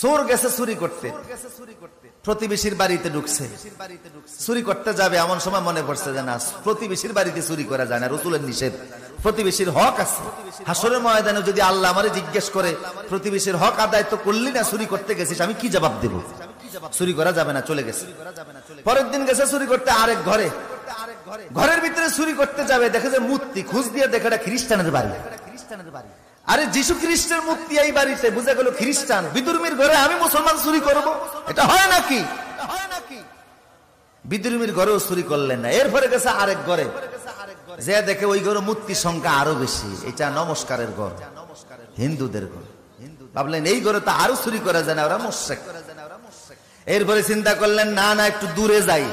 চোর গেছে চুরি করতে, প্রতিবেশীর বাড়িতে ঢুকছে, চুরি করতে যাবে, এমন সময় মনে পড়ছে যে না, প্রতিবেশীর বাড়িতে চুরি করা যায় না, রাসূলের নিষেধ, প্রতিবেশীর হক আছে। হাসরের ময়দানে যদি আল্লাহ আমারে জিজ্ঞেস করে প্রতিবেশীর হক আদায় তো করলি না, চুরি করতে গেছিস, আমি কি জবাব দেব? চুরি করা যাবে না, চলে গেছে। পরের দিন গেছে চুরি করতে আরেক ঘরে, ঘরের ভিতরে চুরি করতে যাবে, দেখে যে মূর্তি, খোঁজ দিয়ে দেখে এটা খ্রিস্টানের বাড়ি। আরে যিশু খ্রিস্টের মূর্তি এই বাড়িতে, বুঝে গেল খ্রিস্টান। বিদুর্মীর ঘরে আমি মুসলমান চুরি করব, এটা হয় নাকি? বিদুর্মীর ঘরেও চুরি করলেন না। এরপরে গেছে আরেক ঘরে, যে দেখে ওই ঘরে মূর্তির সংখ্যা আরো বেশি, এটা নমস্কারের ঘর, হিন্দুদের ঘর। ভাবলেন এই ঘরে তো আরো চুরি করা যায় না, ওরা মুশরিক। এরপরে চিন্তা করলেন না না, একটু দূরে যাই।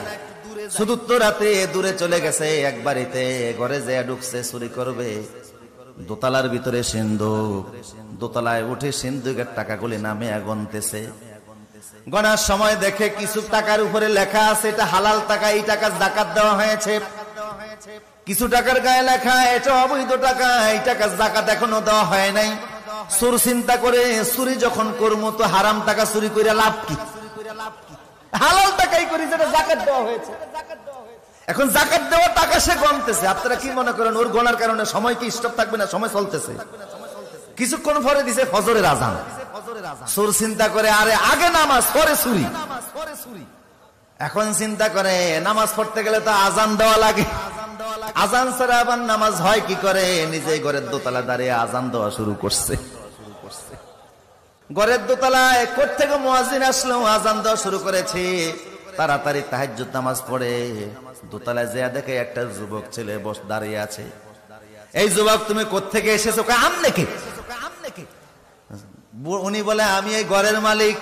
চতুর্থ রাতে দূরে চলে গেছে এক বাড়িতে, ঘরে যে ঢুকছে চুরি করবে। দোতলার ভিতরে সিন্ধুক, দোতলায় উঠে সিন্ধুকের টাকাগুলি নামে গণতেছে। গণার সময় দেখে কিছু টাকার উপরে লেখা আছে এটা হালাল টাকা, এই টাকা যাকাত দেওয়া হয়েছে। কিছু টাকার গায়ে লেখা এটা অবৈধ টাকা, এই টাকা যাকাত এখনো দেওয়া হয় নাই। চোর চিন্তা করে চুরি যখন করবো তো হারাম টাকা চুরি করে লাভ কি? হালাল টাকাই করি যেটা যাকাত দেওয়া হয়েছে। এখন যাকাত দেওয়া টাকা সে গণতেছে। আপনারা কি মনে করেন ওর গণার কারণে সময় কি স্টপ থাকবে না? সময় চলতেছে। কিছুক্ষণ পরে দিছে ফজরের আজান। চোর চিন্তা করে আরে আগে নামাজ পরে চুরি। এখন চিন্তা করে নামাজ পড়তে গেলে তো আজান দেওয়া লাগে, আজান ছাড়া আবার নামাজ হয় কি করে? নিজেই ঘরের দোতলা দাঁড়িয়ে আজান দেওয়া শুরু করছে। ঘরের দোতলায় কোত্থেকে মুয়াজ্জিন আসলো, আজান দেওয়া শুরু করেছে। তাড়াতাড়ি তাহাজ্জুদ নামাজ পড়ে দোতলায় যেয়ে দেখে একটা যুবক ছেলে দাঁড়িয়ে আছে। এই যুবক তুমি কোত্থেকে এসেছো? আমনে কে? উনি বলে আমি এই ঘরের মালিক।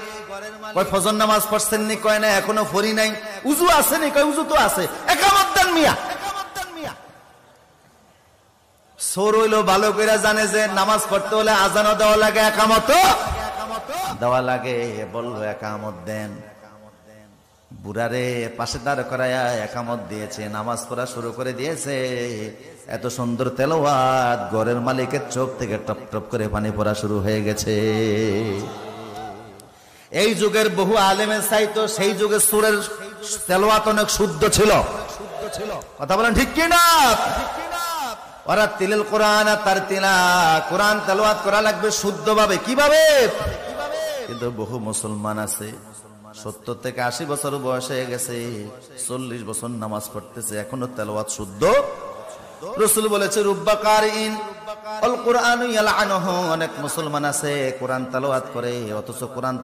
কয় ফজর নামাজ পড়ছেন নি? কয় না এখনো পড়ি নাই। উজু আছে নি? কয় উজু তো আছে। একামত দেন মিয়া। চোর হইলো ভালো করে জানে যে নামাজ পড়তে হলে আজানও দেওয়া লাগে, একামত দেওয়া লাগে। বললো একামত দেন। বুড়ারে পাশে দাঁড় করায়া একামত দিয়েছে, নামাজ পড়া শুরু করে দিয়েছে। এত সুন্দর তেলাওয়াত, ঘরের মালিকের চোখ থেকে টপ টপ করে পানি পড়া শুরু হয়ে গেছে। এই যুগের বহু আলেমের চাইতো সেই যুগে সুরের তেলাওয়াত অনেক শুদ্ধ ছিল। কথা বলেন ঠিক কি না? ওরা তিলেল কোরআন তার তিলা, কোরআন তেলাওয়াত করা লাগবে শুদ্ধভাবে। কিভাবে? কিন্তু বহু মুসলমান আছে 70 থেকে 80 বছর বয়স হয়ে গেছে, 40 বছর নামাজ পড়তেছে, এখনো তেলাওয়াত শুদ্ধ। রাসূল বলেছে রুব্বা কারিন আল কুরআন ইয়ালআনুহু, অনেক মুসলমান আছে কোরআন তেলাওয়াত করে অথচ কোরআন